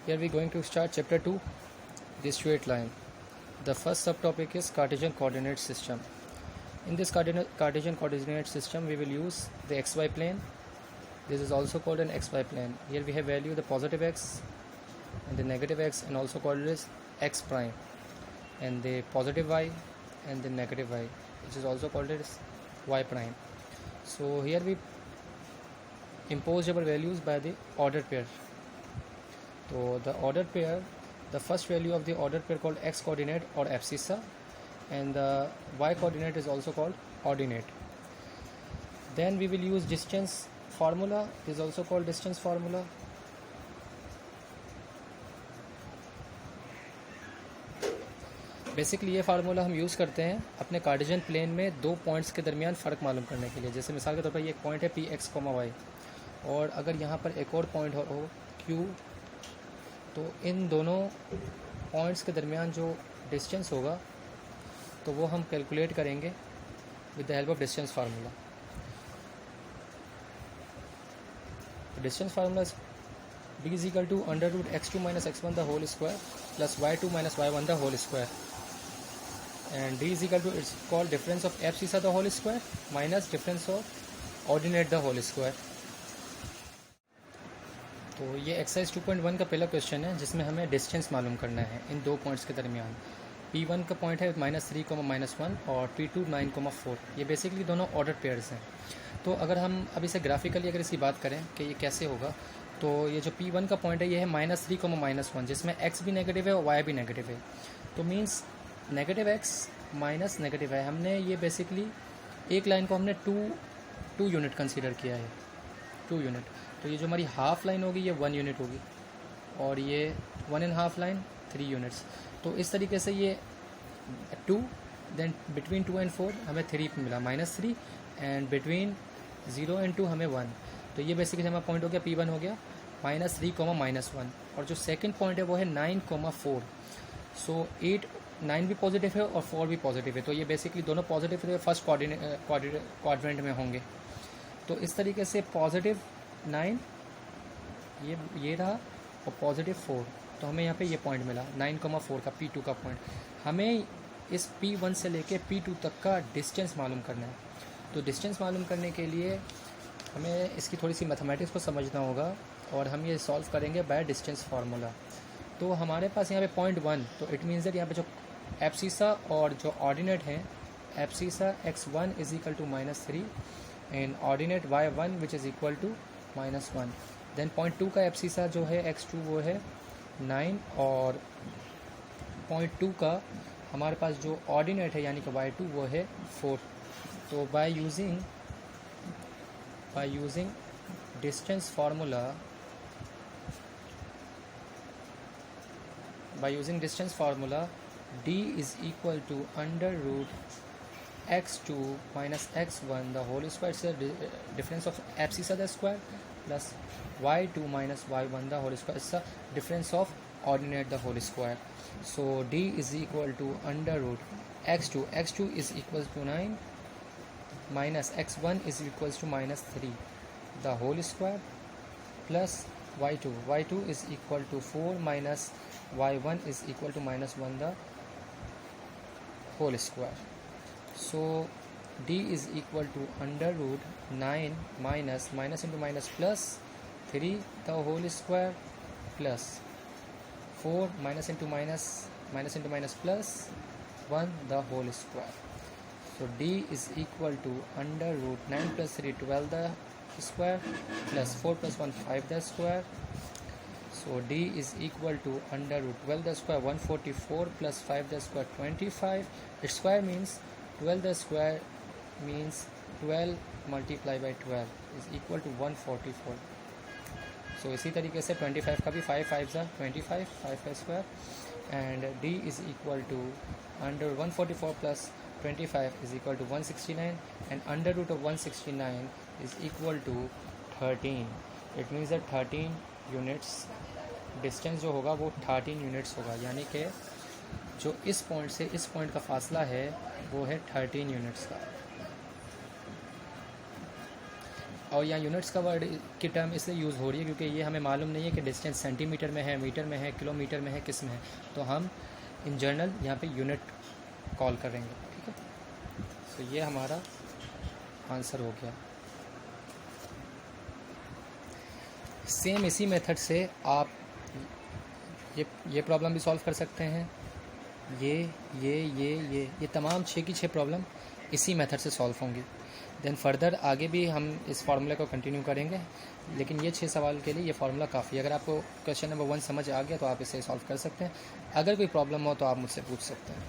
Here we are going to start chapter 2, the straight line. The first subtopic is Cartesian coordinate system. In this Cartesian coordinate system, we will use the xy plane. This is also called an xy plane. Here we have value the positive x and the negative x, and also called as x prime, and the positive y and the negative y, which is also called as y prime. So here we impose our values by the ordered pair. So the ordered pair, the first value of the ordered pair called x coordinate or abscissa, and the y coordinate is also called ordinate. Then we will use distance formula, is also called distance formula. Basically ये formula हम use करते हैं अपने Cartesian plane में दो points के दरमियान फ़र्क मालूम करने के लिए. जैसे मिसाल के तौर पर ये एक पॉइंट है पी एक्स कोमा वाई, और अगर यहाँ पर एक और पॉइंट हो क्यू, तो इन दोनों पॉइंट्स के दरमियान जो डिस्टेंस होगा तो वो हम कैलकुलेट करेंगे with the help of distance formula. Distance formula b is equal to under root x2 minus x1 the whole square plus y2 minus y1 the whole square, and d is equal to, it's called difference of abscissa the whole square minus difference of ordinate the whole square. तो ये exercise 2.1 का पहला question है जिसमें हमें distance मालूम करना है इन दो पॉइंट्स के दरमियान. P1 का पॉइंट है -3, -1 और P2 9,4. ये बेसिकली दोनों ऑर्डर पेयर्स हैं. तो अगर हम अभी से ग्राफिकली अगर इसकी बात करें कि ये कैसे होगा, तो ये जो P1 का पॉइंट है ये है -3, -1, जिसमें x भी नेगेटिव है और y भी नेगेटिव है. तो means negative x minus negative y, हमने ये बेसिकली एक लाइन को हमने टू यूनिट कंसीडर किया है, 2 यूनिट. तो ये जो हमारी हाफ लाइन होगी ये 1 यूनिट होगी, और ये 1.5 लाइन 3 यूनिट्स. तो इस तरीके से ये 2, देन बिटवीन 2 and 4 हमें 3 मिला -3, एंड बिटवीन 0 and 2 हमें 1. तो ये बेसिकली हमारा पॉइंट हो गया P1 हो गया -3, -1. और जो सेकंड पॉइंट है वो है 9,4. सो 9 भी पॉजिटिव है और 4 भी पॉजिटिव है. तो ये बेसिकली दोनों पॉजिटिव है, फर्स्ट क्वाड्रेंट में होंगे. तो इस तरीके से पॉजिटिव 9 ये रहा और पॉजिटिव 4. तो हमें यहाँ पे ये पॉइंट मिला 9,4 का P2 का पॉइंट. हमें इस P1 से लेके P2 तक का डिस्टेंस मालूम करना है. तो डिस्टेंस मालूम करने के लिए हमें इसकी थोड़ी सी मैथमेटिक्स को समझना होगा, और हम ये सॉल्व करेंगे बाय डिस्टेंस फार्मूला. तो हमारे पास यहाँ पे पॉइंट 1, तो इट मीन्स दैट यहाँ पे जो एब्सिसा और जो ऑर्डिनेट है, abscissa x1 is equal to -3 and ordinate y1 which is equal to -1. Then point 2 का एब्सिसा जो है x2 वो है 9, और पॉइंट 2 का हमारे पास जो ऑर्डिनेट है यानी कि y2 वो है 4. तो by using distance formula, d is equal to under root x2 minus x1 the whole square, is the difference of abscissa the square, plus y2 minus y1 the whole square, is the difference of ordinate the whole square. So d is equal to under root x2 is equals to 9 minus x1 is equals to -3 the whole square, plus y2 is equal to 4 minus y1 is equal to -1 the whole square. So d is equal to under root 9 minus into minus plus 3 the whole square, plus 4 minus into minus plus 1 the whole square. So d is equal to under root 9 plus 3 12 the square, plus 4 plus 1 5 the square. So d is equal to under root 12 the square 144 plus 5 the square 25. Its square means 12 the square means 12 multiplied by 12 is equal to 144. So इसी तरीके से 25 का भी 5 5 जा 25 5 का square, and d is equal to under 144 plus 25 is equal to 169, and under root of 169 is equal to 13. It means that 13 units distance जो होगा वो 13 यूनिट्स होगा, यानी कि जो इस पॉइंट से इस पॉइंट का फासला है वो है 13 यूनिट्स का. और यहाँ यूनिट्स का वर्ड की टर्म इसलिए यूज़ हो रही है क्योंकि ये हमें मालूम नहीं है कि डिस्टेंस सेंटीमीटर में है, मीटर में है, किलोमीटर में है, किस में है, तो हम इन जनरल यहाँ पे यूनिट कॉल करेंगे, ठीक है। तो ये हमारा आंसर हो गया। सेम इसी मेथड से आप ये प्रॉब्लम भी सॉल्व कर सकते हैं। ये तमाम 6 की 6 प्रॉब्लम इसी मेथड से सॉल्व होंगी। देन फर्दर आगे भी हम इस फार्मूला को कंटिन्यू करेंगे, लेकिन ये 6 सवाल के लिए ये फार्मूला काफ़ी है। अगर आपको क्वेश्चन नंबर 1 समझ आ गया तो आप इसे सॉल्व कर सकते हैं। अगर कोई प्रॉब्लम हो तो आप मुझसे पूछ सकते हैं।